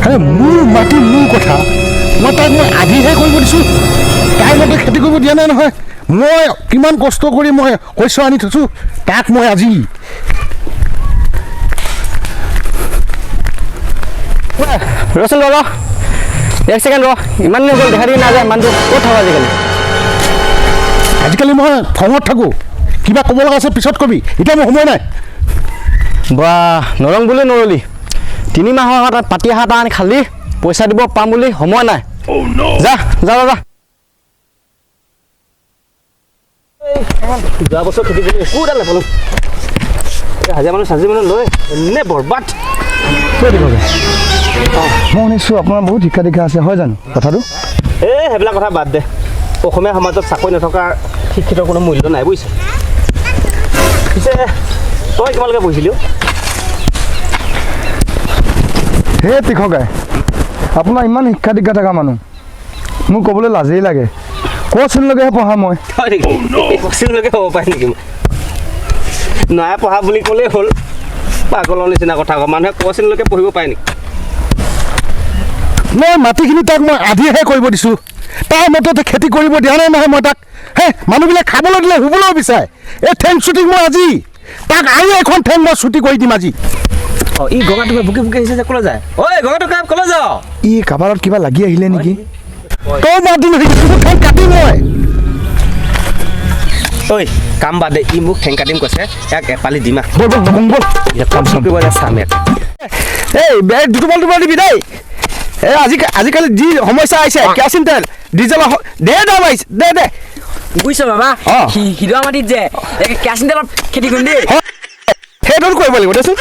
আৰে মোৰ মাটি মোৰ কথা মই তাক মই আধিহে কৰিব দিছোঁ তাই মতে খেতি কৰিব দিয়া নাই নহয় মই কিমান কষ্ট কৰি মই শস্য আনি থৈছোঁ তাক মই আজি ৰচোন ৰ এক ছেকেণ্ড ৰ ইমান দিন হ'ল দেখা দেখি নাযায় মানুহটো ক'ত থাকোঁ আজিকালি মই খঙত থাকোঁ কিবা ক'ব লগা আছে পিছত কবি এতিয়া মোৰ সময় নাই বাহ নৰং বুলি নৰলি 3 মাহৰ হাতত পাতি হাত আনি খালি পইচা দিব পাম বুলি সময় নাই যা যা যা যোৱা বছৰ খেতি কৰি একো এটা নাপালোঁ হাজিৰা মানুহ চাজি মানুহ লৈ এনে বৰবাদ মই শুনিছোঁ আপোনাৰ বহুত শিক্ষা দীক্ষা আছে হয় জানো কথাটো সেইবিলাক কথা বাদ দে অসমীয়া সমাজত চাকৰি নথকাৰ শিক্ষিতৰ কোনো মূল্য নাই বুজিছ পিছে তই কিমানলৈকে পঢ়িছিলি হে তীখকাই আপোনাৰ ইমান শিক্ষা দীক্ষা থকা মানুহ মোক ক'বলৈ লাজেই লাগে কচোনলৈকেহে পঢ়া মই কচিনলৈকে হ'ব পাৰে নেকি নাই পঢ়া বুলি ক'লেই হ'ল পাগলৰ নিচিনা কথা কওঁ মানুহে কচিনলৈকে পঢ়িব পাৰে নেকি মই মাটিখিনি তাক মই আধিহে কৰিব দিছোঁ তাৰ মতে খেতি কৰিব দিয়া নাই নহয় মই তাক হে মানুহবিলাক খাবলৈ দিলে শুবলৈও বিচাৰে এই ঠেং চুটি মই আজি তাক আৰু এখন ঠেং মই ছুটি কৰি দিম আজি ই গঙাটো বুকে বুকে আহিছে যে ক'লৈ যায় ঐ গঙাটো ক'লৈ যাৱ ই কাবাৰত কিবা লাগি আহিলে নেকি তই মাতি ঠেং কাটি মই ঐ কাম বাদে ই মোক ঠেং কাটিম কৈছে ইয়াক এপালি দিমা বল কাম কৰিব চাম ইয়াক এই দুটোপাল দিবি দেই এই আজিকালি যি সমস্যা আহিছে কেৰাচিন তেল ডিজেলৰ দাম আহিছে দে বুজিছ বাবা হিৰোৱা মাটিত যে কেৰাচিন তেলৰ খেতি কৰিম দেই সেইটো কৰিব লাগিব দেচোন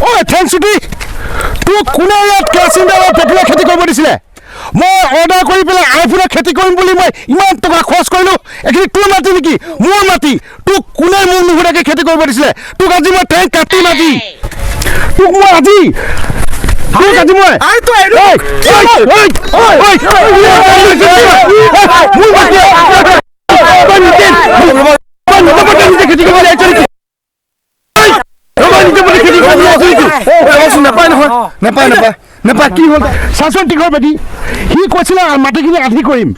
ঐ ঠেং চুটি তোক কোনে ইয়াত কেৰাচিন তেলৰ পেট্ৰলৰ খেতি কৰিব দিছিলে মই অৰ্ডাৰ কৰি পেলাই আইফোনৰ খেতি কৰিম বুলি মই ইমান টকা খৰচ কৰিলোঁ এইখিনি তোৰ মাটি নেকি মোৰ মাটি তোক কোনে মোৰ নুসুধাকৈ খেতি কৰিব দিছিলে তোক আজি মই ঠেং কাটিম আজি তোক মই আজি নেপায় কি হ'ল চাচোন টিকৰ বেটি সি কৈছিলে মাটিখিনি আধি কৰিম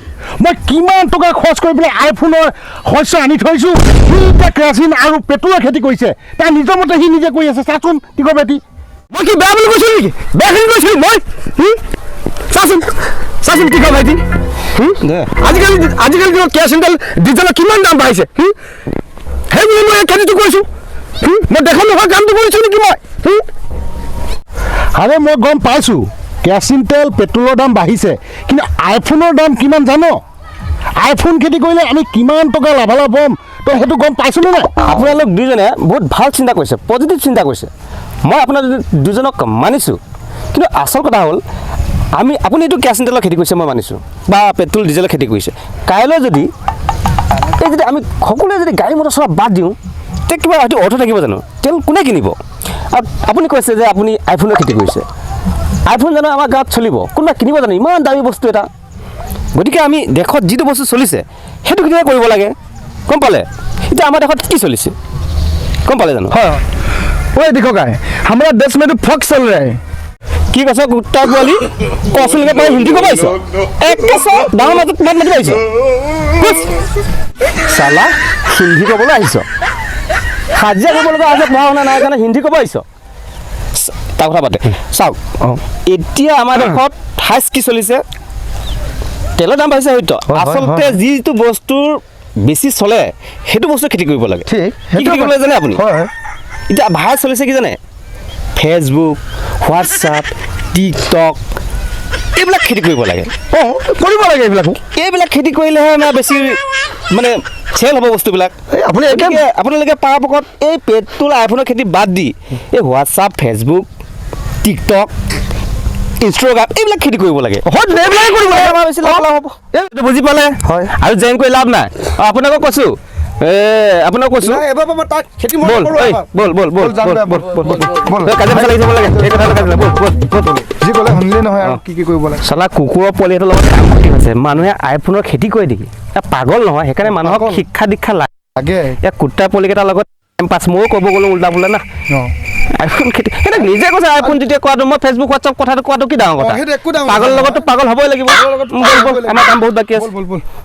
মই কিমান টকা খৰচ কৰি পেলাই আইফোনৰ শস্য আনি থৈছোঁ সি এতিয়া কেৰাচিন আৰু পেট্ৰলৰ খেতি কৰিছে তাৰ নিজৰ মতে সি নিজে কৰি আছে চাচোন টিকৰ বেটি মই কি বেয়া বুলি কৈছিলোঁ নেকি বেয়াখিনি কৈছিলোঁ মই চাচোন টিকৰ বেটি আজিকালি কেৰাচিন তেল ডিজেলৰ কিমান দাম বাঢ়িছে সেই বুলি মই খেতিটো কৰিছোঁ মই দেখা নোহোৱা কামটো কৰিছোঁ নেকি মই আৰে মই গম পাইছোঁ কেৰাচিন তেল পেট্ৰলৰ দাম বাঢ়িছে কিন্তু আইফোনৰ দাম কিমান জানো আইফোন খেতি কৰিলে আমি কিমান টকা লাভালাভ হ'ম তই সেইটো গম পাইছিলোঁ নাই আপোনালোক দুজনে বহুত ভাল চিন্তা কৰিছে পজিটিভ চিন্তা কৰিছে মই আপোনালোক দুজনক মানিছোঁ কিন্তু আচল কথা হ'ল আপুনি এইটো কেৰাচিন তেলৰ খেতি কৰিছে মই মানিছোঁ বা পেট্ৰল ডিজেলৰ খেতি কৰিছে কাইলৈ যদি এই যদি আমি সকলোৱে যদি গাড়ী মটৰ চলা বাদ দিওঁ তে কিবা হয়তো অৰ্থ থাকিব জানো তেল কোনে কিনিব আৰু আপুনি কৈছে যে আপুনি আইফোনৰ খেতি কৰিছে আইফোন জানো আমাৰ গাঁৱত চলিব কোনোবা কিনিব জানো ইমান দামী বস্তু এটা গতিকে আমি দেশত যিটো বস্তু চলিছে সেইটো কেতিয়াবা কৰিব লাগে গম পালে এতিয়া আমাৰ দেশত কি চলিছে গম পালে জানো হয় ঐ তীখকাই আমাৰ দেশ में तो फक चल रहा है কি কৈছ কুত্তা পোৱালি কচোন পাই হিন্দী ক'ব আহিছ ডাঙৰ মাজত মাত মাতিব আহিছ চালা হিন্দী ক'বলৈ আহিছ হাজিৰা কৰিব লগা আছে পঢ়া শুনা নাই কাৰণে হিন্দী ক'ব আহিছ তাৰ কথা পাতে চাওক এতিয়া আমাৰ দেশত হাইচ কি চলিছে তেলৰ দাম বাঢ়িছে হয়তো আচলতে যিটো বস্তুৰ বেছি চলে সেইটো বস্তু খেতি কৰিব লাগে কি খেতি কৰিব লাগে জানে আপুনি এতিয়া ভাইৰাছ চলিছে কি জানে ফেচবুক হোৱাটছআপ টিকটক এইবিলাক খেতি কৰিব লাগে এইবিলাক খেতি কৰিলেহে মানে বেছি মানে চেল হ'ব বস্তুবিলাক আপোনালোকে পৰাপক্ষত এই পেট্ৰল আইফোনৰ খেতি বাদ দি এই হোৱাটছআপ ফেচবুক টিকটক ইনষ্টাগ্ৰাম এইবিলাক খেতি কৰিব লাগে বুজি পালে হয় আৰু জইন কৰি লাভ নাই আপোনালোকক কৈছোঁ আপোনাক কৈছোঁ চালা কুকুৰৰ পোৱালি এটাৰ লগত কাম কৰি আছে মানুহে আইফোনৰ খেতি কৰে নেকি পাগল নহয় সেইকাৰণে মানুহক শিক্ষা দীক্ষা লাগে তাকে এতিয়া কুৰ্তা পলিকেইটাৰ লগত টাইম পাছ ময়ো ক'ব গ'লো উল্টা বোলে না আইফোন খেতি সেইটো নিজে কৈছে আইফোন যেতিয়া কোৱাটো মই ফেচবুক হোৱাটছআপ কথাটো কোৱাটো কি ডাঙৰ কথা পাগলৰ লগতো পাগল হ'বই লাগিব আমাৰ কাম বহুত বাকী আছে